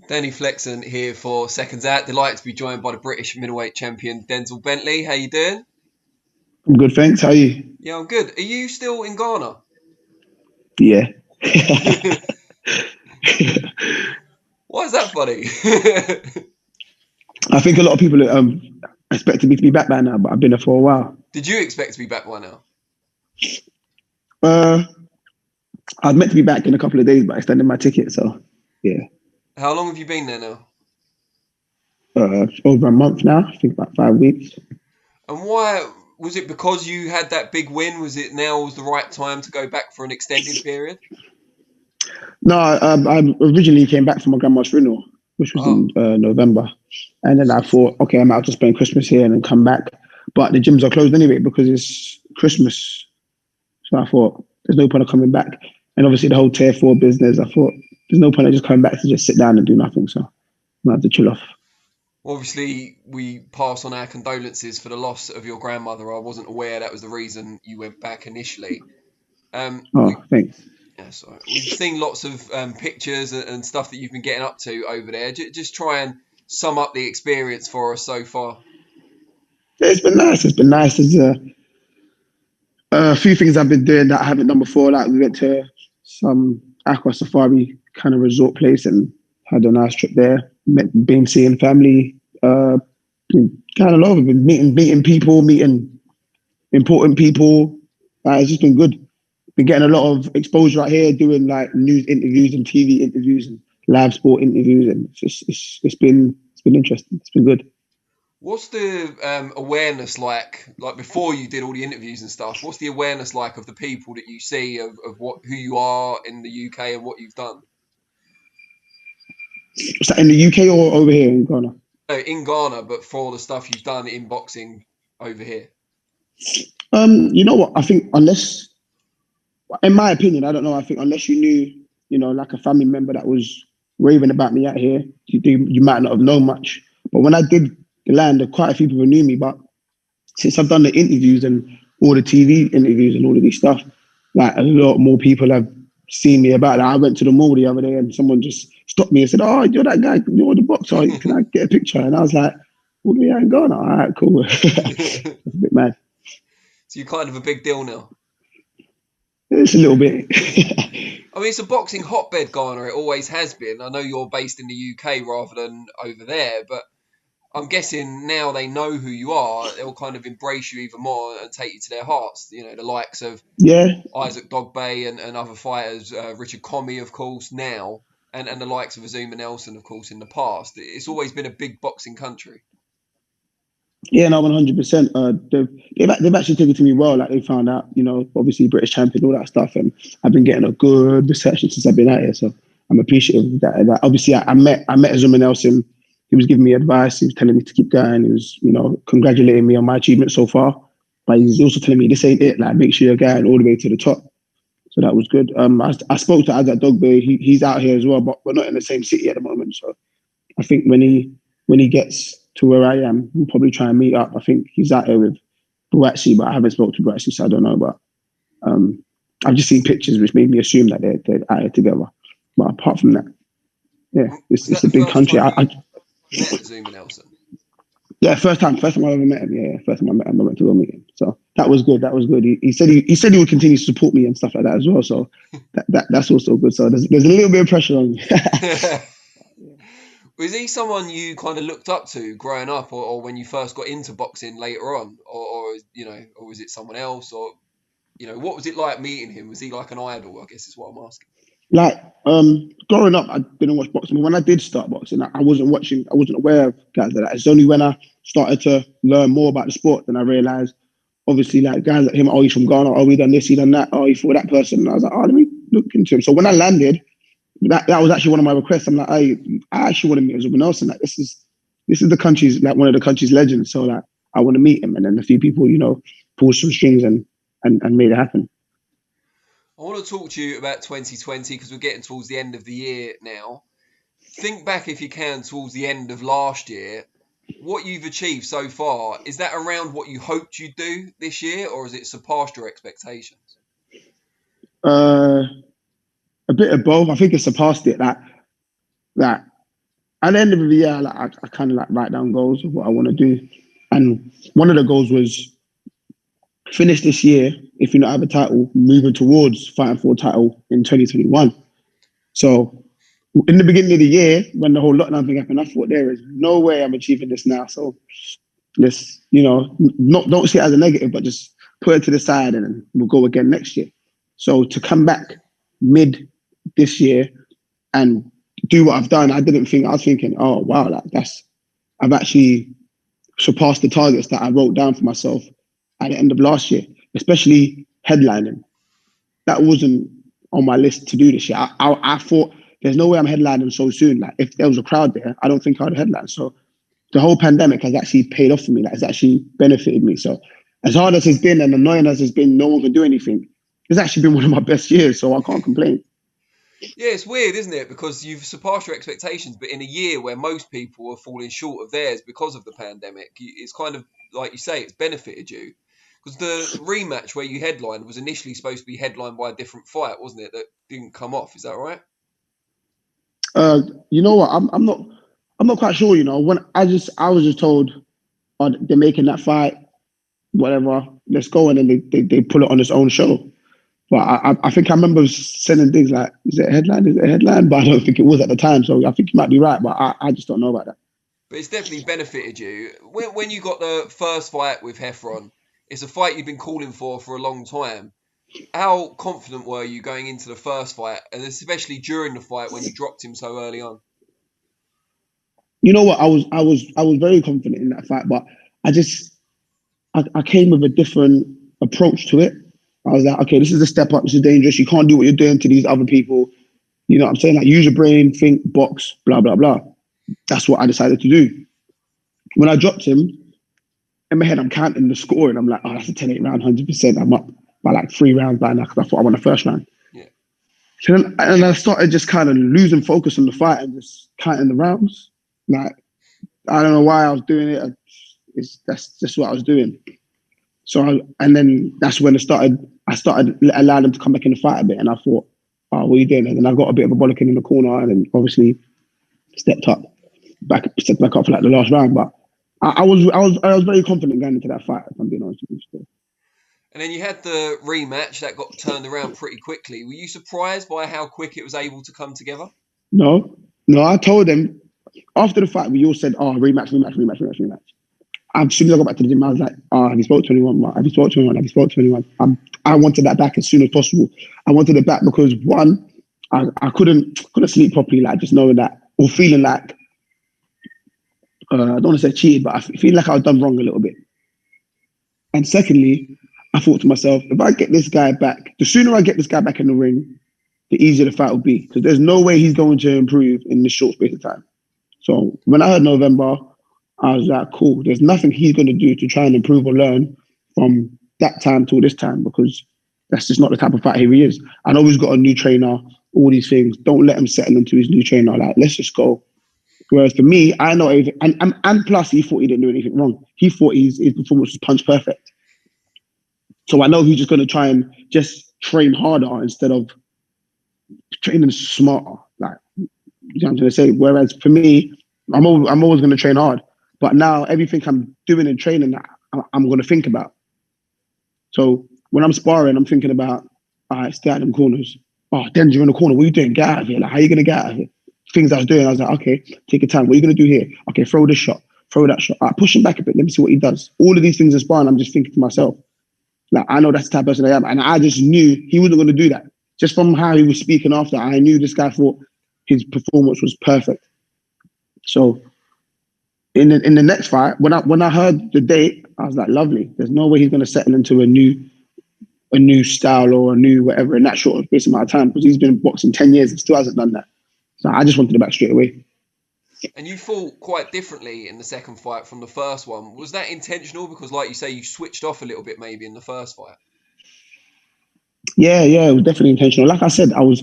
Danny Flexen here for Seconds Out. Delighted to be joined by the British middleweight champion Denzel Bentley. How you doing? I'm good, thanks. How are you? Yeah, I'm good. Are you still in Ghana? Yeah. Why is that funny? I think a lot of people expected me to be back by now, but I've been there for a while. Did you expect to be back by now? Uh, I was meant to be back in a couple of days, but I extended my ticket. So, yeah, How long have you been there now? over a month now. I think about 5 weeks. And why was it because you had that big win? Was it now was the right time to go back for an extended period? No, I originally came back from my grandma's funeral, which was Oh, in November. And then I sorry to thought, hear. okay, I'm out to spend Christmas here and then come back. But the gyms are closed anyway because it's Christmas. So I thought, there's no point of coming back. And obviously, the whole tier four business, I thought, there's no point of just coming back to just sit down and do nothing. So I have to chill off. Obviously, we pass on our condolences for the loss of your grandmother. I wasn't aware that was the reason you went back initially. Oh, We thanks. Yeah, sorry. We've seen lots of pictures and stuff that you've been getting up to over there. Just try and sum up the experience for us so far. Yeah, it's been nice. It's been nice. There's a few things I've been doing that I haven't done before. Like we went to some aqua safari kind of resort place and had a nice trip there. Been seeing family. Been kind of love it. Been meeting people, meeting important people. It's just been good. Been getting a lot of exposure out here, doing like news interviews and TV interviews and live sport interviews, and it's been interesting. It's been good. What's the awareness like? Like before you did all the interviews and stuff. What's the awareness like of the people that you see of what who you are in the UK and what you've done? Is that in the UK or over here in Ghana? No, in Ghana, but for the stuff you've done in boxing over here. You know what? I think unless, in my opinion, I don't know. I think unless you knew, like a family member that was raving about me out here, you might not have known much. But when I did land, quite a few people knew me. But since I've done the interviews and all the TV interviews and all of these stuff, like a lot more people have seen me about that. I went to the mall the other day and someone just stopped me and said, "Oh, you're that guy, you're the boxer. Can I get a picture?" And I was like, "What do we ain't going? All right, cool." It's So a bit mad. you're kind of a big deal now. It's a little bit. I mean, it's a boxing hotbed, Ghana. It always has been. I know you're based in the UK rather than over there, but I'm guessing now they know who you are, they'll kind of embrace you even more and take you to their hearts. You know, the likes of Yeah, Isaac Dogbe and other fighters, Richard Comey, of course, now, and the likes of Azuma Nelson, of course, in the past. It's always been a big boxing country. yeah, no, 100%. They've actually taken to me well. Like they found out, obviously British champion, all that stuff, and I've been getting a good reception since I've been out here. So I'm appreciative of that. Obviously, I met Zuma Nelson. He was giving me advice. He was telling me to keep going. He was, congratulating me on my achievements so far. But he's also telling me this ain't it. Like, make sure you're going all the way to the top. So that was good. I spoke to Azat Dogbe. He's out here as well, but we're not in the same city at the moment. So I think when he gets to where I am, we'll probably try and meet up. I think he's out here with Buatsi, but I haven't spoken to Buatsi, so I don't know. But um, I've just seen pictures which made me assume that they're out here together. But apart from that, yeah, Was it's that a the big first country. time you met Azuma Nelson? Yeah, first time I ever met him. Yeah, first time I met him, I went to go meet him. So that was good. That was good. He said he would continue to support me and stuff like that as well. So that's also good. So there's a little bit of pressure on me. Was he someone you kind of looked up to growing up, or when you first got into boxing later on, or was it someone else, or what was it like meeting him? Was he like an idol? I guess is what I'm asking. Like growing up, I didn't watch boxing. But when I did start boxing, I wasn't watching. I wasn't aware of guys like that. It's only when I started to learn more about the sport then I realized. Obviously, like guys like him, oh, he's from Ghana. Oh, he done this, he done that. Oh, he fought that person. And I was like, oh, let me look into him. So when I landed, that was actually one of my requests. I'm like, I actually want to meet someone else, and like this is the country's like one of the country's legends. So like, I want to meet him. And then a few people, pulled some strings and made it happen. I want to talk to you about 2020 because we're getting towards the end of the year now. Think back if you can towards the end of last year. What you've achieved so far, is that around what you hoped you'd do this year, or has it surpassed your expectations? Uh, a bit of both. I think it surpassed it. That at the end of the year, I kind of like write down goals of what I want to do, and one of the goals was finish this year. If you not have a title, moving towards fighting for a title in 2021. So in the beginning of the year, when the whole lockdown thing happened, I thought there is no way I'm achieving this now. So let's, don't see it as a negative, but just put it to the side and then we'll go again next year. So to come back mid this year and do what I've done, I was thinking, oh wow, I've actually surpassed the targets that I wrote down for myself at the end of last year, especially headlining. That wasn't on my list to do this year. I thought there's no way I'm headlining so soon. Like if there was a crowd there, I don't think I'd headline. So the whole pandemic has actually paid off for me. Like it's actually benefited me. So as hard as it's been and annoying as it's been, no one can do anything. It's actually been one of my best years, so I can't complain. Yeah, it's weird, isn't it? Because you've surpassed your expectations, but in a year where most people are falling short of theirs because of the pandemic, it's kind of, like you say, it's benefited you. Because the rematch where you headlined was initially supposed to be headlined by a different fight, wasn't it? That didn't come off. Is that right? You know what? I'm not quite sure. When I was just told, oh, they're making that fight, whatever. Let's go, and then they put it on its own show. But I think I remember sending things like, is it a headline? Is it a headline? But I don't think it was at the time. So I think you might be right, but I just don't know about that. But it's definitely benefited you. When you got the first fight with Heffron, it's a fight you've been calling for a long time. How confident were you going into the first fight, and especially during the fight when you dropped him so early on? You know what? I was very confident in that fight, but I came with a different approach to it. I was like, okay, this is a step up. This is dangerous. You can't do what you're doing to these other people. You know what I'm saying? Like, use your brain, think, box, blah, blah, blah. That's what I decided to do. When I dropped him, in my head, I'm counting the score, and I'm like, oh, that's a 10-8 round, 100%. I'm up by like 3 rounds by now because I thought I won the first round. Yeah. So then, and I started just kind of losing focus on the fight and just counting the rounds. Like, I don't know why I was doing it. That's just what I was doing. So, and then that's when I started allowing them to come back in the fight a bit. And I thought, oh, what are you doing? And then I got a bit of a bollocking in the corner and then obviously stepped back up for like the last round. But I was very confident going into that fight, if I'm being honest with you. And then you had the rematch that got turned around pretty quickly. Were you surprised by how quick it was able to come together? No, I told them after the fight, we all said, oh, rematch. As soon as I got back to the gym, I was like, oh, have you spoke to anyone? Have you spoke to anyone? I wanted that back as soon as possible. I wanted it back because, one, I couldn't sleep properly, like just knowing that, or feeling like, I don't want to say cheated, but I feel like I was done wrong a little bit. And secondly, I thought to myself, if I get this guy back, the sooner I get this guy back in the ring, the easier the fight will be. Because there's no way he's going to improve in this short space of time. So when I heard November, I was like, cool, there's nothing he's going to do to try and improve or learn from that time till this time, because that's just not the type of fighter he is. I know he's got a new trainer, all these things. Don't let him settle into his new trainer. Like, let's just go. Whereas for me, I know everything. And plus, he thought he didn't do anything wrong. He thought his performance was punch perfect. So I know he's just going to try and just train harder instead of training smarter. Like, you know what I'm going to say? Whereas for me, I'm always going to train hard. But now everything I'm doing in training, I'm going to think about. So when I'm sparring, I'm thinking about, all right, stay out of them corners. Oh, Denzel, you're in the corner. What are you doing? Get out of here. Like, how are you going to get out of here? Things I was doing, I was like, okay, take your time. What are you going to do here? Okay, throw this shot. Throw that shot. All right, push him back a bit. Let me see what he does. All of these things in sparring, I'm just thinking to myself, like, I know that's the type of person I am. And I just knew he wasn't going to do that. Just from how he was speaking after, I knew this guy thought his performance was perfect. So in the next fight, when I heard the date, I was like, lovely. There's no way he's going to settle into a new style or a new whatever in that short space amount of time, because he's been boxing 10 years and still hasn't done that. So I just wanted it back straight away. And you fought quite differently in the second fight from the first one. Was that intentional? Because like you say, you switched off a little bit maybe in the first fight. Yeah, it was definitely intentional. Like I said, I was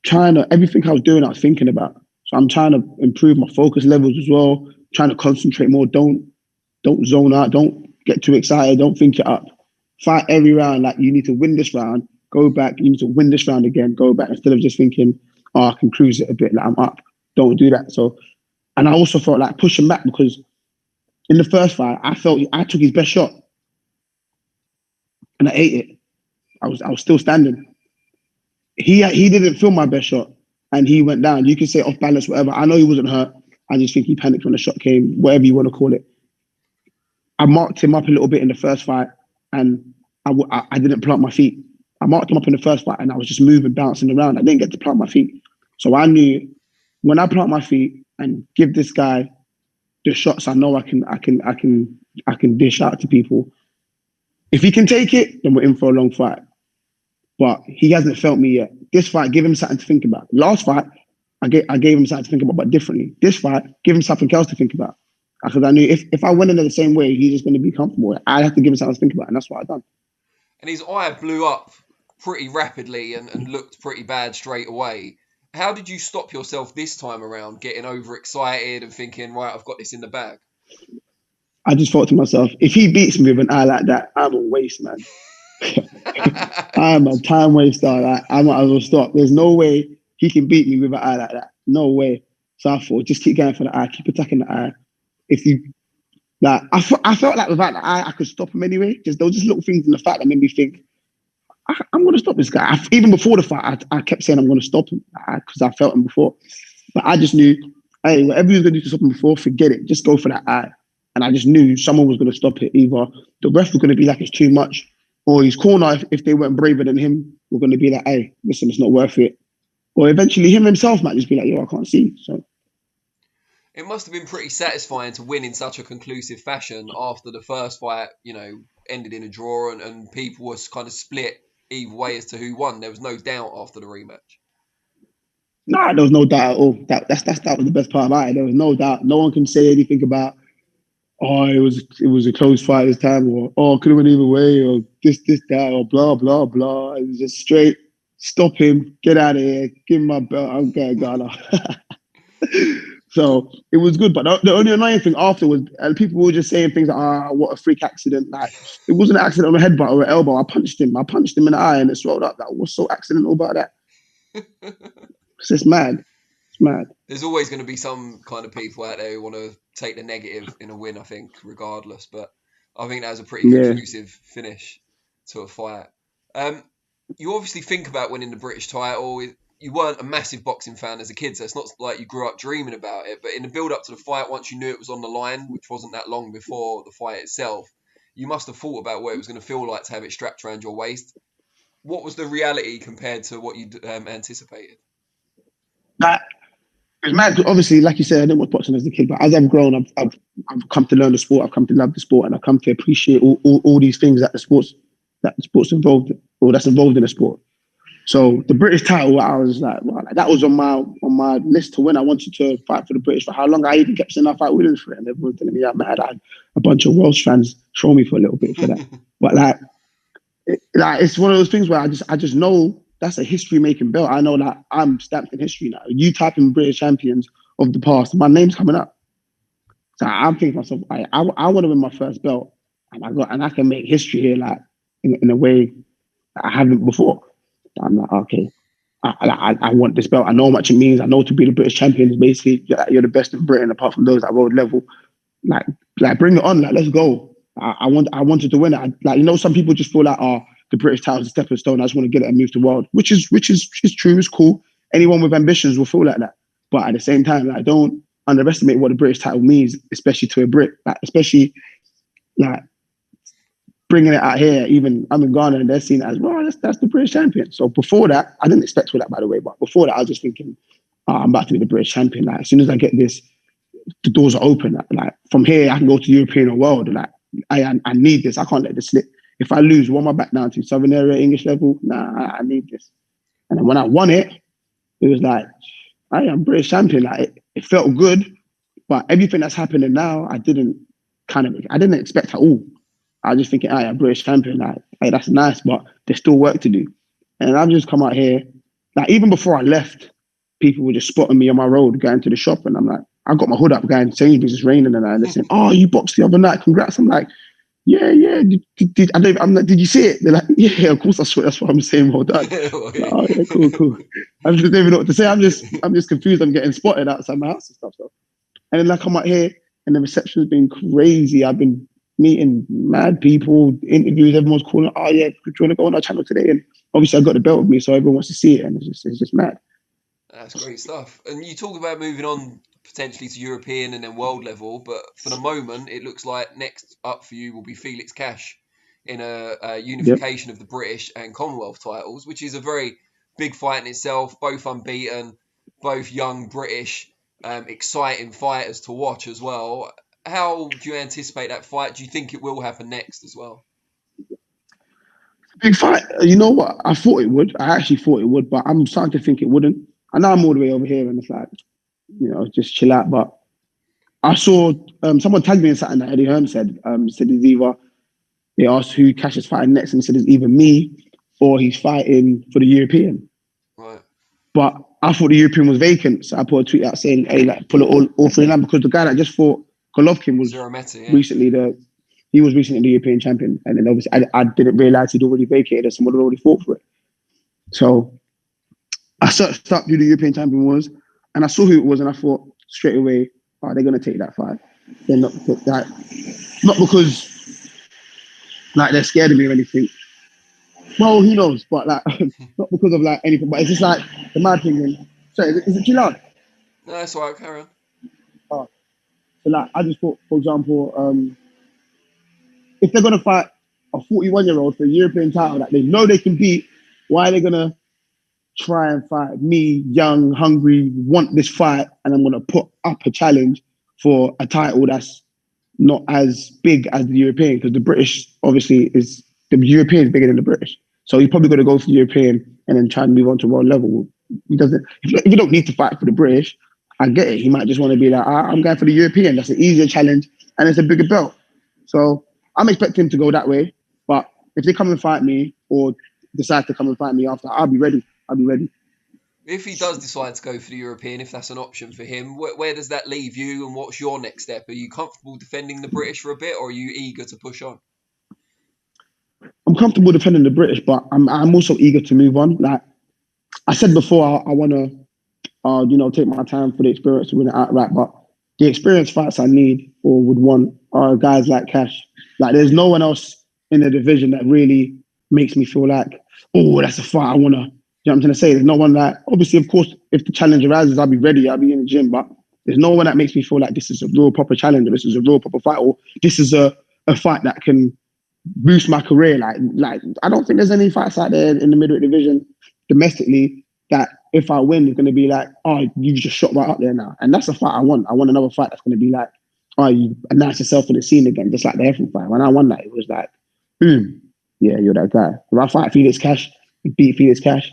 trying to, everything I was doing, I was thinking about. So I'm trying to improve my focus levels as well, trying to concentrate more. Don't zone out. Don't get too excited. Don't think it up. Fight every round like you need to win this round. Go back. You need to win this round again. Go back instead of just thinking, oh, I can cruise it a bit. Like I'm up. don't do that. So, and I also felt like pushing back because in the first fight, I felt I took his best shot and I ate it. I was still standing. He didn't feel my best shot and he went down. You can say off balance, whatever. I know he wasn't hurt. I just think he panicked when the shot came, whatever you want to call it. I marked him up a little bit in the first fight and I didn't plant my feet. I marked him up in the first fight and I was just moving, bouncing around. I didn't get to plant my feet. So I knew when I plant my feet and give this guy the shots I know I can dish out to people. If he can take it, then we're in for a long fight. But he hasn't felt me yet. This fight, give him something to think about. Last fight, I gave him something to think about, but differently. This fight, give him something else to think about. Because I knew if I went in there the same way, he's just going to be comfortable. I have to give him something to think about, and that's what I've done. And his eye blew up pretty rapidly and looked pretty bad straight away. How did you stop yourself this time around, getting overexcited and thinking, right, I've got this in the bag? I just thought to myself, if he beats me with an eye like that, I'm a waste, man. I'm a time waster. I might as well stop. There's no way he can beat me with an eye like that. No way. So I thought, just keep going for the eye, keep attacking the eye. If you like, I felt like without the eye, I could stop him anyway. There were just little things in the fight that made me think, I'm going to stop this guy. Even before the fight, I kept saying I'm going to stop him because I felt him before. But I just knew, hey, whatever he was going to do to stop him before, forget it. Just go for that eye. And I just knew someone was going to stop it. Either the ref was going to be like, it's too much, or his corner, if they weren't braver than him, were going to be like, hey, listen, it's not worth it. Or eventually him himself might just be like, yo, I can't see. So it must have been pretty satisfying to win in such a conclusive fashion after the first fight, ended in a draw and people were kind of split either way as to who won. There was no doubt after the rematch. Nah, there was no doubt at all. That was the best part about it. There was no doubt. No one can say anything about, oh, it was a close fight this time, or oh, could have went either way, or this, that, or blah, blah, blah. It was just straight, stop him, get out of here, give him my belt, I'm going Ghana. So it was good, but the only annoying thing after was people were just saying things like, what a freak accident. Like, it wasn't an accident on a headbutt or an elbow. I punched him in the eye and it swelled up. Like, what's so accidental about that? It's just mad. It's mad. There's always going to be some kind of people out there who want to take the negative in a win, I think, regardless. But I think that was a pretty conclusive finish to a fight. You obviously think about winning the British title. You weren't a massive boxing fan as a kid, so it's not like you grew up dreaming about it. But in the build-up to the fight, once you knew it was on the line, which wasn't that long before the fight itself, you must have thought about what it was going to feel like to have it strapped around your waist. What was the reality compared to what you'd anticipated? It's mad. Obviously, like you said, I didn't watch boxing as a kid, but as I've grown, I've come to learn the sport. I've come to love the sport, and I've come to appreciate all these things that the sport's involved, or that's involved in the sport. So the British title, I was like, well, that was on my list to win. I wanted to fight for the British for how long. I even kept saying I fight Williams for it, and everyone telling me I'm mad. I had a bunch of Welsh fans troll me for a little bit for that. But it's one of those things where I just know that's a history-making belt. I know that I'm stamped in history now. You type in British champions of the past, my name's coming up. So I'm thinking to myself, I want to win my first belt, and I can make history here, like in a way that I haven't before. I'm like, okay, I want this belt. I know how much it means. I know to be the British champion is basically you're the best in Britain, apart from those at world level. Like bring it on. Like, let's go. I wanted to win it. Some people just feel like, the British title is a stepping stone. I just want to get it and move to the world, which is true. It's cool. Anyone with ambitions will feel like that. But at the same time, don't underestimate what the British title means, especially to a Brit. Especially bringing it out here. Even I'm in Ghana and they're seeing it as, well, that's the British champion. So before that, I didn't expect that, by the way. But before that, I was just thinking, I'm about to be the British champion. As soon as I get this, the doors are open. From here, I can go to European or world. I need this. I can't let this slip. If I lose, what am I back down to? Southern area, English level? Nah, I need this. And then when I won it, it was like, I am British champion. It felt good, but everything that's happening now, I didn't expect at all. I was just thinking, I'm British champion. Hey, that's nice, but there's still work to do. And I've just come out here. Even before I left, people were just spotting me on my road going to the shop, and I'm like, I got my hood up going, Sainsbury's is raining, and they're saying, oh, you boxed the other night, congrats. I'm like, yeah. Did you see it? They're like, yeah, of course I saw it. That's what I'm saying. Well done. Like, oh yeah, cool. I just don't even know what to say. I'm just confused. I'm getting spotted outside my house and stuff. So, and then I come out here, and the reception's been crazy. I've been meeting mad people, interviews. Everyone's calling. Oh yeah, do you want to go on our channel today? And obviously I got the belt with me, so everyone wants to see it, and it's just mad. That's great stuff. And you talk about moving on potentially to European and then world level, but for the moment, it looks like next up for you will be Felix Cash in a Yep. unification of the British and Commonwealth titles, which is a very big fight in itself. Both unbeaten, both young British, exciting fighters to watch as well. How do you anticipate that fight? Do you think it will happen next as well? Big fight. You know what? I thought it would. I actually thought it would, but I'm starting to think it wouldn't. I know I'm all the way over here, and it's like, just chill out. But I saw someone tagged me in something that Eddie Hearn said it's either, they asked who Cash is fighting next, and he said it's either me or he's fighting for the European. Right. But I thought the European was vacant, so I put a tweet out saying, "Hey, like pull it all three line," because the guy that just fought Golovkin was recently the European champion, and then obviously I didn't realize he'd already vacated and someone had already fought for it. So I searched up who the European champion was, and I saw who it was, and I thought straight away, oh, they're gonna take that fight. They're not because like they're scared of me or anything. Well, who knows? But like not because of like anything. But it's just like the mad thing. Sorry, is it too loud? No, that's all right. Carry on. Oh, so like I just thought, for example, if they're gonna fight a 41-year-old for a European title that they know they can beat, why are they gonna try and fight me, young, hungry, want this fight, and I'm gonna put up a challenge for a title that's not as big as the European? Because the British obviously the European is bigger than the British, so he's probably gonna go for the European and then try and move on to world level. He doesn't. If you don't need to fight for the British, I get it. He might just want to be like, I'm going for the European. That's an easier challenge and it's a bigger belt. So I'm expecting him to go that way. But if they come and fight me or decide to come and fight me after, I'll be ready. If he does decide to go for the European, if that's an option for him, where does that leave you and what's your next step? Are you comfortable defending the British for a bit or are you eager to push on? I'm comfortable defending the British, but I'm also eager to move on. Like I said before, I want to take my time for the experience to win it outright. But the experience fights I need or would want are guys like Cash. Like there's no one else in the division that really makes me feel like, oh, that's a fight I want to. You know what I'm trying to say? There's no one that, obviously, of course, if the challenge arises, I'll be ready. I'll be in the gym. But there's no one that makes me feel like this is a real proper challenge, or this is a real proper fight, or this is a fight that can boost my career. Like I don't think there's any fights out there in the middleweight division domestically that if I win, it's going to be like, oh, you just shot right up there now. And that's a fight I want. I want another fight that's going to be like, oh, you announce yourself in the scene again, just like the Heaven fight. When I won that, it was like, boom, yeah, you're that guy. If I fight Felix Cash, beat Felix Cash,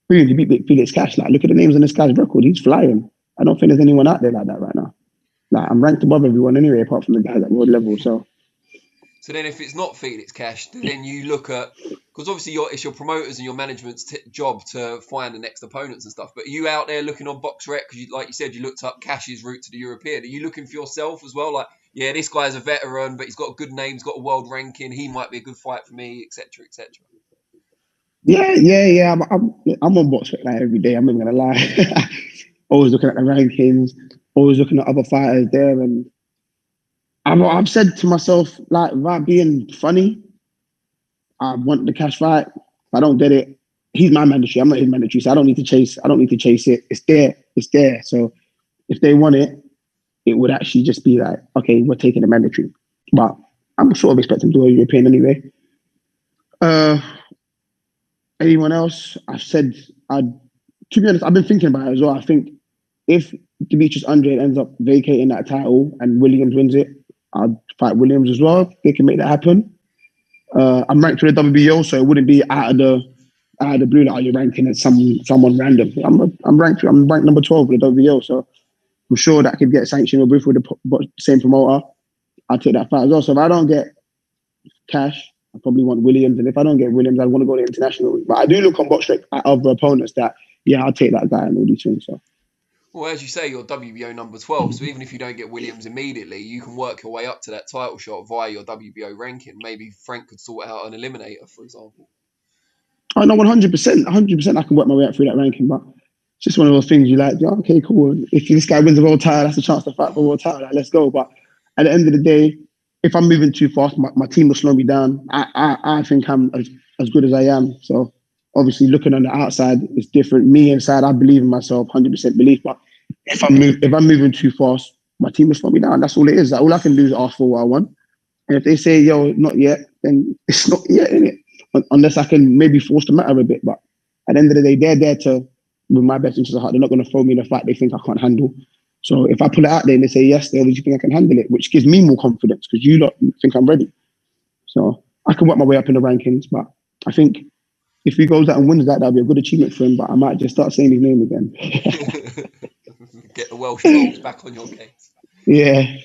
boom, you beat Felix Cash. Like, look at the names on this guy's record. He's flying. I don't think there's anyone out there like that right now. Like, I'm ranked above everyone anyway, apart from the guys at world level. So then if it's not Felix Cash, then you look at, because obviously it's your promoters and your management's job to find the next opponents and stuff, but are you out there looking on BoxRec? Because like you said, you looked up Cash's route to the European. Are you looking for yourself as well? Like, yeah, this guy's a veteran, but he's got a good name, he's got a world ranking, he might be a good fight for me, etc., etc. Yeah. I'm on BoxRec like every day. I'm not going to lie. Always looking at the rankings, always looking at other fighters there, and I've said to myself, like, without being funny, I want the Cash fight. If I don't get it, he's my mandatory. I'm not his mandatory, so I don't need to chase it. It's there. So if they want it, it would actually just be like, okay, we're taking the mandatory. But I'm sort of expecting to do a European anyway. Anyone else? To be honest, I've been thinking about it as well. I think if Demetrius Andrade ends up vacating that title and Williams wins it, I'd fight Williams as well. They can make that happen. I'm ranked to the WBO, so it wouldn't be out of the blue that you're ranking at someone random. I'm ranked number 12 with the WBO, so I'm sure that could get sanctioned or both with the same promoter. I'll take that fight as well. So if I don't get Cash, I probably want Williams, and if I don't get Williams, I want to go to international. But I do look on BoxRec at other opponents that, yeah, I'll take that guy and all these things. So. Well, as you say, you're WBO number 12, so even if you don't get Williams immediately, you can work your way up to that title shot via your WBO ranking. Maybe Frank could sort out an eliminator, for example. I know 100%, 100%. I can work my way up through that ranking, but it's just one of those things you like. Yeah, okay, cool. If this guy wins the world title, that's a chance to fight for a world title. Like, let's go. But at the end of the day, if I'm moving too fast, my team will slow me down. I think I'm as good as I am. So obviously, looking on the outside is different. Me inside, I believe in myself, 100% belief. But if I'm moving too fast, my team will slow me down. That's all it is. Like, all I can do is ask for what I want. And if they say, yo, not yet, then it's not yet, innit? Unless I can maybe force the matter a bit. But at the end of the day, they're there to, with my best interest at heart, they're not going to throw me in a fight they think I can't handle. So if I pull it out there and they say yes, they obviously think I can handle it, which gives me more confidence because you don't think I'm ready. So I can work my way up in the rankings, but I think if he goes out and wins that, that'll be a good achievement for him. But I might just start saying his name again. Get the Welsh trolls back on your case. Yeah.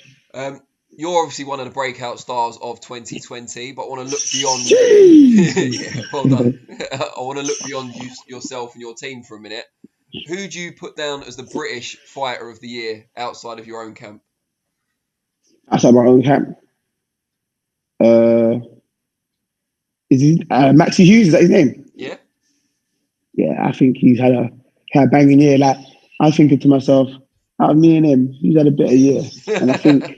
You're obviously one of the breakout stars of 2020, but I want to look beyond. Yeah, well done. I want to look beyond yourself and your team for a minute. Who do you put down as the British fighter of the year outside of your own camp? Outside my own camp. Is he Maxie Hughes? Is that his name? Yeah. Yeah, I think he's had a banging year. Like, I was thinking to myself, out of me and him, he's had a better year. And I think.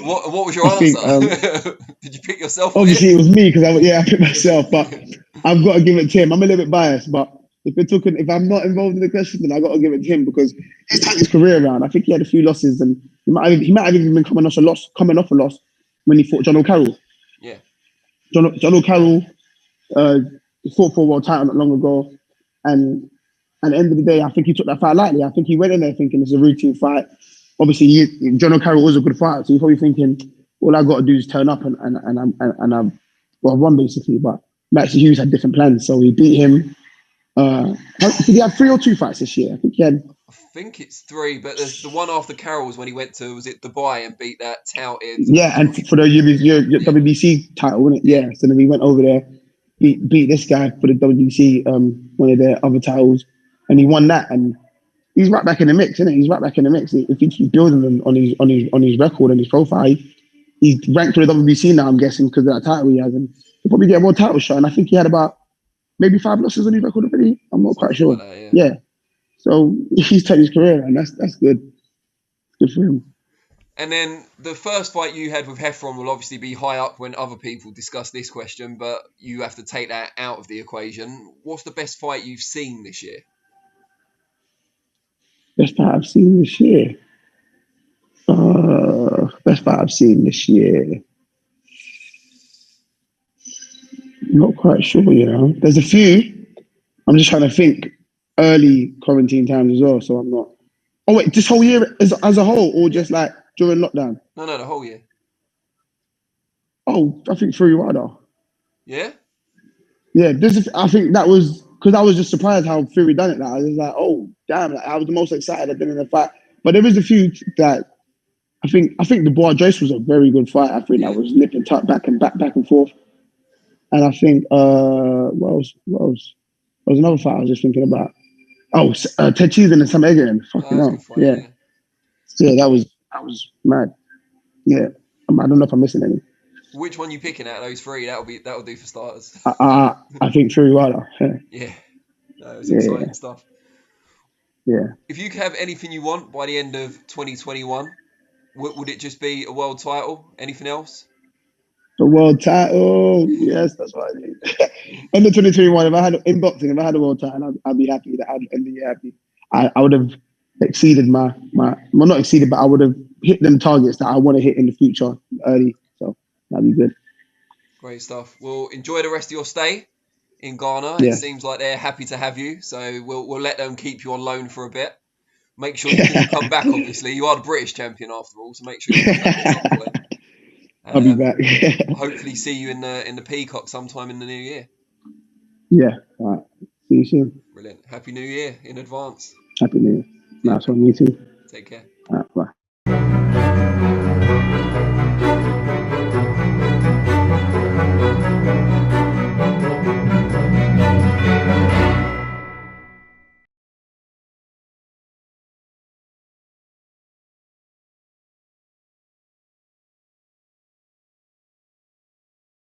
What was your answer? Did you pick yourself? Obviously, it was me because I picked myself, but I've got to give it to him. I'm a little bit biased, but if I'm not involved in the question, then I got to give it to him because he's turned his career around. I think he had a few losses, and he might have even been coming off a loss when he fought John O'Carroll. Yeah, John O'Carroll fought for a world title not long ago, and at the end of the day, I think he took that fight lightly. I think he went in there thinking it's a routine fight. Obviously, John O'Carroll was a good fighter, so he's probably thinking, all I got to do is turn up and I've won basically. But Maxie Hughes had different plans, so he beat him. Did he have 3 or 2 fights this year? I think it's 3, but the one after Carroll was when he went to, was it Dubai and beat that touted? Yeah, and for the WBC title, wasn't it? Yeah. So then he went over there, beat this guy for the WBC, one of their other titles, and he won that. And he's right back in the mix, isn't it? He's right back in the mix. If he keeps building on his record and his profile, he's ranked for the WBC now, I'm guessing, because of that title he has, and he'll probably get more title shot. And I think he had about maybe 5 losses on his record already. I'm not quite sure. Like that, yeah. So he's turned his career, and that's good. Good for him. And then the first fight you had with Heffron will obviously be high up when other people discuss this question, but you have to take that out of the equation. What's the best fight you've seen this year? Best fight I've seen this year. Best fight I've seen this year. Not quite sure, There's a few. I'm just trying to think early quarantine times as well, so I'm not. Oh, wait, this whole year as a whole, or just like during lockdown? No, the whole year. Oh, I think Fury Wilder. Yeah? Yeah, I think that was, because I was just surprised how Fury done it. Like, I was like, oh, damn, I was the most excited I've been in a fight. But there is a few that I think the Bois Joyce was a very good fight. I think that was nip and tuck, back and forth. And I think, what else? There was another fight I was just thinking about. Oh, Ted Cheeseman and Sam Egan. Fucking hell. Yeah. Yeah, that was mad. Yeah. I don't know if I'm missing any. Which one you picking out of those 3? That'll do for starters. I think Fury Wilder. Yeah. That was exciting stuff. Yeah. If you could have anything you want by the end of 2021, would it just be a world title? Anything else? A world title. Yes, that's what I need. End of 2021, if I had a world title, I'd be happy. I'd end the year happy. I would have exceeded well, not exceeded, but I would have hit them targets that I want to hit in the future early. So that'd be good. Great stuff. Well, enjoy the rest of your stay in Ghana. Yeah. It seems like they're happy to have you, so we'll let them keep you on loan for a bit. Make sure you can come back, obviously. You are the British champion after all, so make sure you come back at some point. I'll be back. Hopefully see you in the Peacock sometime in the new year. Yeah. All right. See you soon. Brilliant. Happy New Year in advance. Happy New Year. Nice one. You too. Take care. All right. Bye.